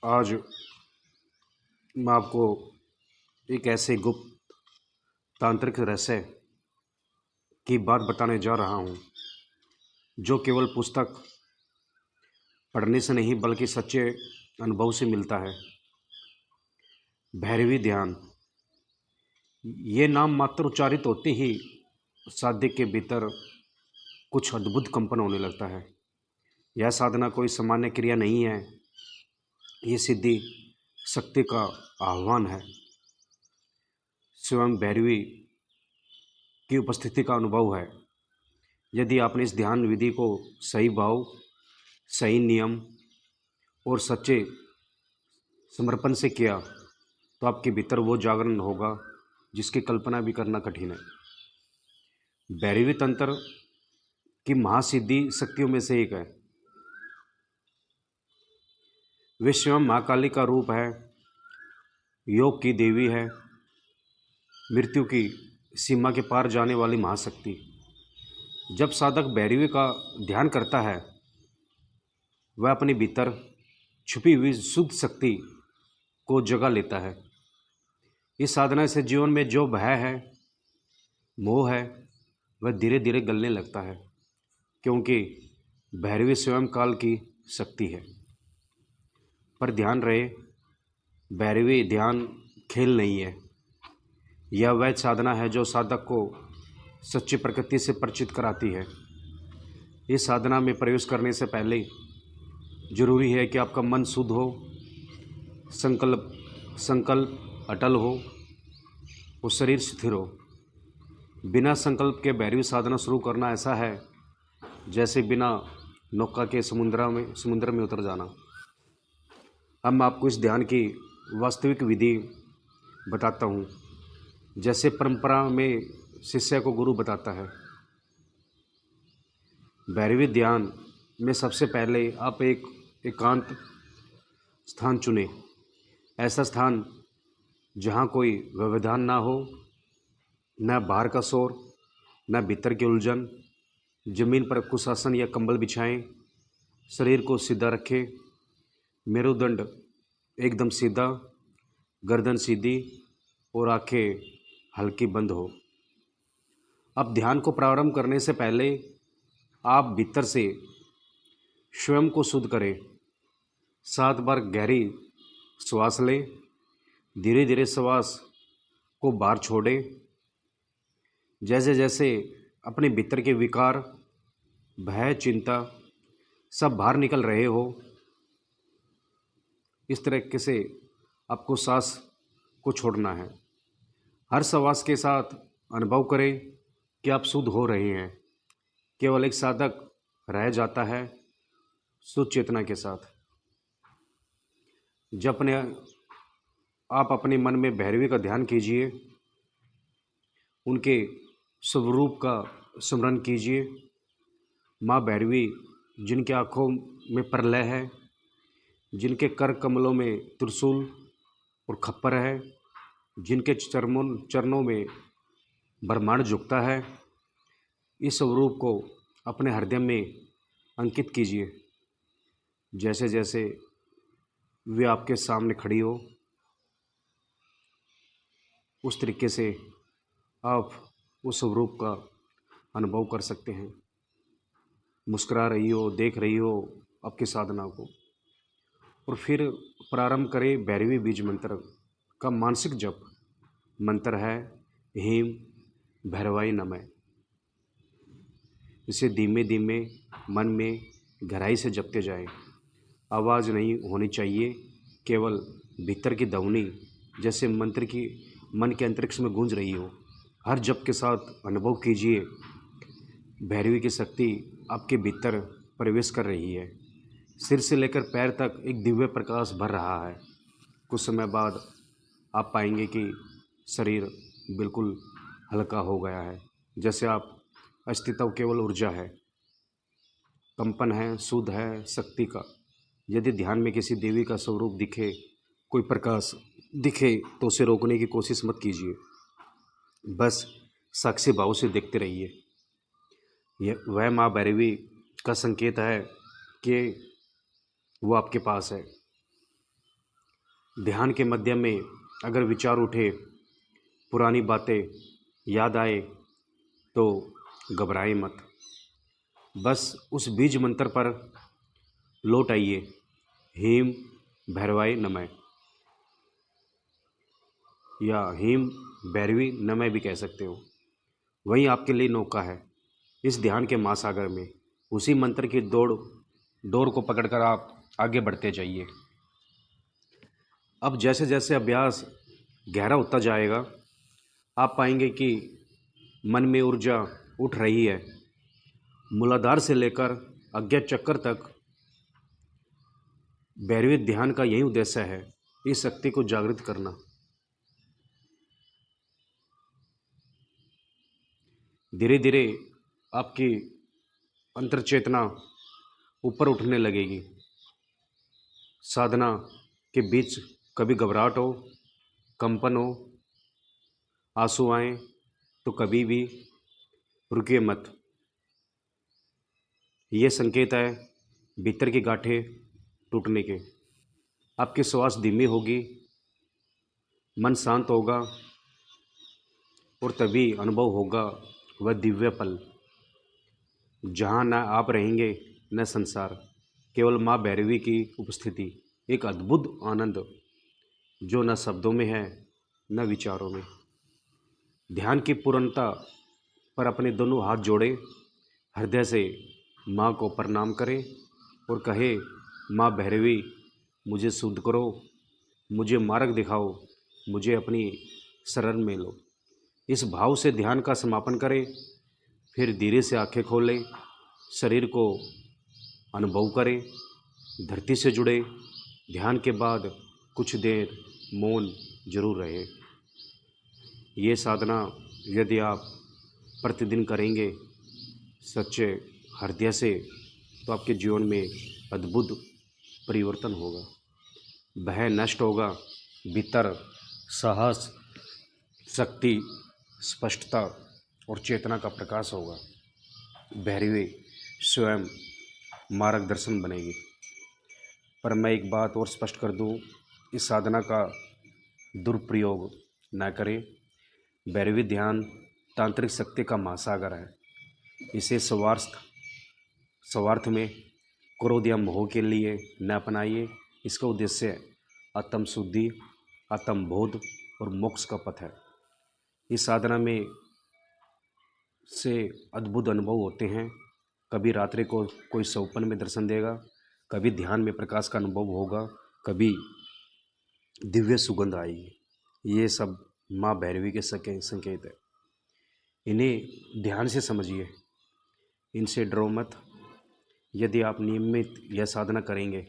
आज मैं आपको एक ऐसे गुप्त तांत्रिक रहस्य की बात बताने जा रहा हूँ जो केवल पुस्तक पढ़ने से नहीं बल्कि सच्चे अनुभव से मिलता है। भैरवी ध्यान। ये नाम मात्र उच्चारित होते ही साधक के भीतर कुछ अद्भुत कंपन होने लगता है। यह साधना कोई सामान्य क्रिया नहीं है, ये सिद्धि शक्ति का आह्वान है। स्वयं भैरवी की उपस्थिति का अनुभव है। यदि आपने इस ध्यान विधि को सही भाव, सही नियम और सच्चे समर्पण से किया तो आपके भीतर वो जागरण होगा जिसकी कल्पना भी करना कठिन है। भैरवी तंत्र की महासिद्धि शक्तियों में से एक है। वे स्वयं महाकाली का रूप है, योग की देवी है, मृत्यु की सीमा के पार जाने वाली महाशक्ति। जब साधक भैरवी का ध्यान करता है वह अपने भीतर छुपी हुई शुद्ध शक्ति को जगा लेता है। इस साधना से जीवन में जो भय है, मोह है, वह धीरे धीरे गलने लगता है, क्योंकि भैरवी स्वयं काल की शक्ति है। पर ध्यान रहे, भैरवी ध्यान खेल नहीं है। यह वह साधना है जो साधक को सच्ची प्रकृति से परिचित कराती है। इस साधना में प्रवेश करने से पहले जरूरी है कि आपका मन शुद्ध हो, संकल्प अटल हो और शरीर स्थिर हो। बिना संकल्प के भैरवी साधना शुरू करना ऐसा है जैसे बिना नौका के समुद्र में उतर जाना। अब मैं आपको इस ध्यान की वास्तविक विधि बताता हूँ, जैसे परंपरा में शिष्य को गुरु बताता है। भैरवी ध्यान में सबसे पहले आप एक एकांत स्थान चुनें। ऐसा स्थान जहाँ कोई व्यवधान ना हो, न बाहर का शोर, न भीतर की उलझन। जमीन पर कुशासन या कंबल बिछाएं। शरीर को सीधा रखें। मेरुदंड एकदम सीधा, गर्दन सीधी और आंखें हल्की बंद हो। अब ध्यान को प्रारंभ करने से पहले आप भीतर से स्वयं को शुद्ध करें। 7 बार गहरी श्वास लें। धीरे धीरे श्वास को बाहर छोड़ें। जैसे जैसे अपने भीतर के विकार, भय, चिंता सब बाहर निकल रहे हो, इस तरीके से आपको सांस को छोड़ना है। हर श्वास के साथ अनुभव करें कि आप शुद्ध हो रहे हैं। केवल एक साधक रह जाता है शुद्ध चेतना के साथ। जब आप अपने मन में भैरवी का ध्यान कीजिए, उनके स्वरूप का स्मरण कीजिए। माँ भैरवी जिनके आँखों में प्रलय है, जिनके कर कमलों में त्रिशूल और खप्पर है, जिनके चरणों में ब्रह्मांड झुकता है, इस स्वरूप को अपने हृदय में अंकित कीजिए। जैसे जैसे वे आपके सामने खड़ी हो, उस तरीके से आप उस स्वरूप का अनुभव कर सकते हैं। मुस्कुरा रही हो, देख रही हो आपकी साधना को। और फिर प्रारंभ करें भैरवी बीज मंत्र का मानसिक जप। मंत्र है हीम भैरवाई नमः। इसे धीमे धीमे मन में गहराई से जपते जाएं। आवाज़ नहीं होनी चाहिए, केवल भीतर की ध्वनि जैसे मंत्र की मन के अंतरिक्ष में गूंज रही हो। हर जप के साथ अनुभव कीजिए भैरवी की शक्ति आपके भीतर प्रवेश कर रही है। सिर से लेकर पैर तक एक दिव्य प्रकाश भर रहा है। कुछ समय बाद आप पाएंगे कि शरीर बिल्कुल हल्का हो गया है, जैसे आप अस्तित्व केवल ऊर्जा है, कंपन है, शुद्ध है शक्ति का। यदि ध्यान में किसी देवी का स्वरूप दिखे, कोई प्रकाश दिखे तो उसे रोकने की कोशिश मत कीजिए, बस साक्षी भाव से देखते रहिए। यह वह माँ भैरवी का संकेत है कि वो आपके पास है। ध्यान के मध्य में अगर विचार उठे, पुरानी बातें याद आए, तो घबराए मत। बस उस बीज मंत्र पर लौट आइए, हीम भैरवाय नमः, या हीम भैरवी नमः भी कह सकते हो। वही आपके लिए नौका है इस ध्यान के महासागर में। उसी मंत्र की डोर को पकड़कर आप आगे बढ़ते जाइए। अब जैसे जैसे अभ्यास गहरा होता जाएगा, आप पाएंगे कि मन में ऊर्जा उठ रही है। मूलाधार से लेकर अज्ञात चक्कर तक भैरवी ध्यान का यही उद्देश्य है, इस शक्ति को जागृत करना। धीरे धीरे आपकी अंतर चेतना ऊपर उठने लगेगी। साधना के बीच कभी घबराहट हो, कंपन हो, आंसू आए, तो कभी भी रुकिए मत। ये संकेत है भीतर की गांठें टूटने के। आपकी श्वास धीमी होगी, मन शांत होगा, और तभी अनुभव होगा वह दिव्य पल जहाँ न आप रहेंगे न संसार, केवल माँ भैरवी की उपस्थिति। एक अद्भुत आनंद जो न शब्दों में है न विचारों में। ध्यान की पूर्णता पर अपने दोनों हाथ जोड़े, हृदय से माँ को प्रणाम करें और कहे, माँ भैरवी मुझे शुद्ध करो, मुझे मार्ग दिखाओ, मुझे अपनी शरण में लो। इस भाव से ध्यान का समापन करें। फिर धीरे से आंखें खोलें, शरीर को अनुभव करें, धरती से जुड़े। ध्यान के बाद कुछ देर मौन जरूर रहे। ये साधना यदि आप प्रतिदिन करेंगे सच्चे हृदय से, तो आपके जीवन में अद्भुत परिवर्तन होगा। भय नष्ट होगा, भीतर साहस, शक्ति, स्पष्टता और चेतना का प्रकाश होगा। भैरवी स्वयं मार्गदर्शन बनेगी। पर मैं एक बात और स्पष्ट कर दूं, इस साधना का दुरुपयोग न करें। भैरवी ध्यान तांत्रिक शक्ति का महासागर है। इसे स्वार्थ में, क्रोध या मोह के लिए न अपनाइए। इसका उद्देश्य आत्म शुद्धि, आत्म बोध और मोक्ष का पथ है। इस साधना में से अद्भुत अनुभव होते हैं। कभी रात्रि को कोई सौपन में दर्शन देगा, कभी ध्यान में प्रकाश का अनुभव होगा, कभी दिव्य सुगंध आएगी। ये सब माँ भैरवी के संकेत है। इन्हें ध्यान से समझिए, इनसे डरो मत। यदि आप नियमित यह साधना करेंगे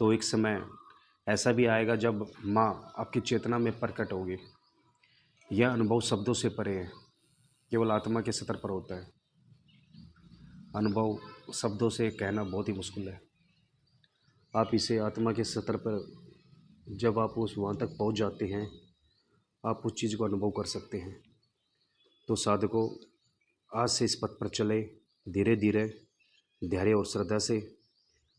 तो एक समय ऐसा भी आएगा जब माँ आपकी चेतना में प्रकट होगी। यह अनुभव शब्दों से परे है, केवल आत्मा के स्तर पर होता है। अनुभव शब्दों से कहना बहुत ही मुश्किल है। आप इसे आत्मा के स्तर पर जब आप वहाँ तक पहुँच जाते हैं, आप उस चीज़ को अनुभव कर सकते हैं। तो साधकों, आज से इस पथ पर चले, धीरे धीरे, धैर्य और श्रद्धा से।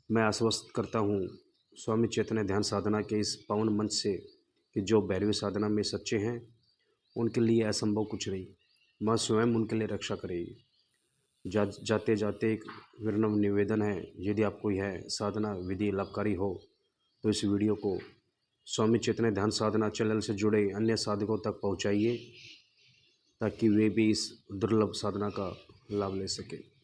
मैं आश्वस्त करता हूँ स्वामी चैतन्य ध्यान साधना के इस पावन मंच से कि जो भैरवी साधना में सच्चे हैं उनके लिए असंभव कुछ नहीं। माँ स्वयं उनके लिए रक्षा करेगी। जाते जाते एक विनम्र निवेदन है, यदि आपको यह साधना विधि लाभकारी हो तो इस वीडियो को स्वामी चैतन्य ध्यान साधना चैनल से जुड़े अन्य साधकों तक पहुँचाइए, ताकि वे भी इस दुर्लभ साधना का लाभ ले सकें।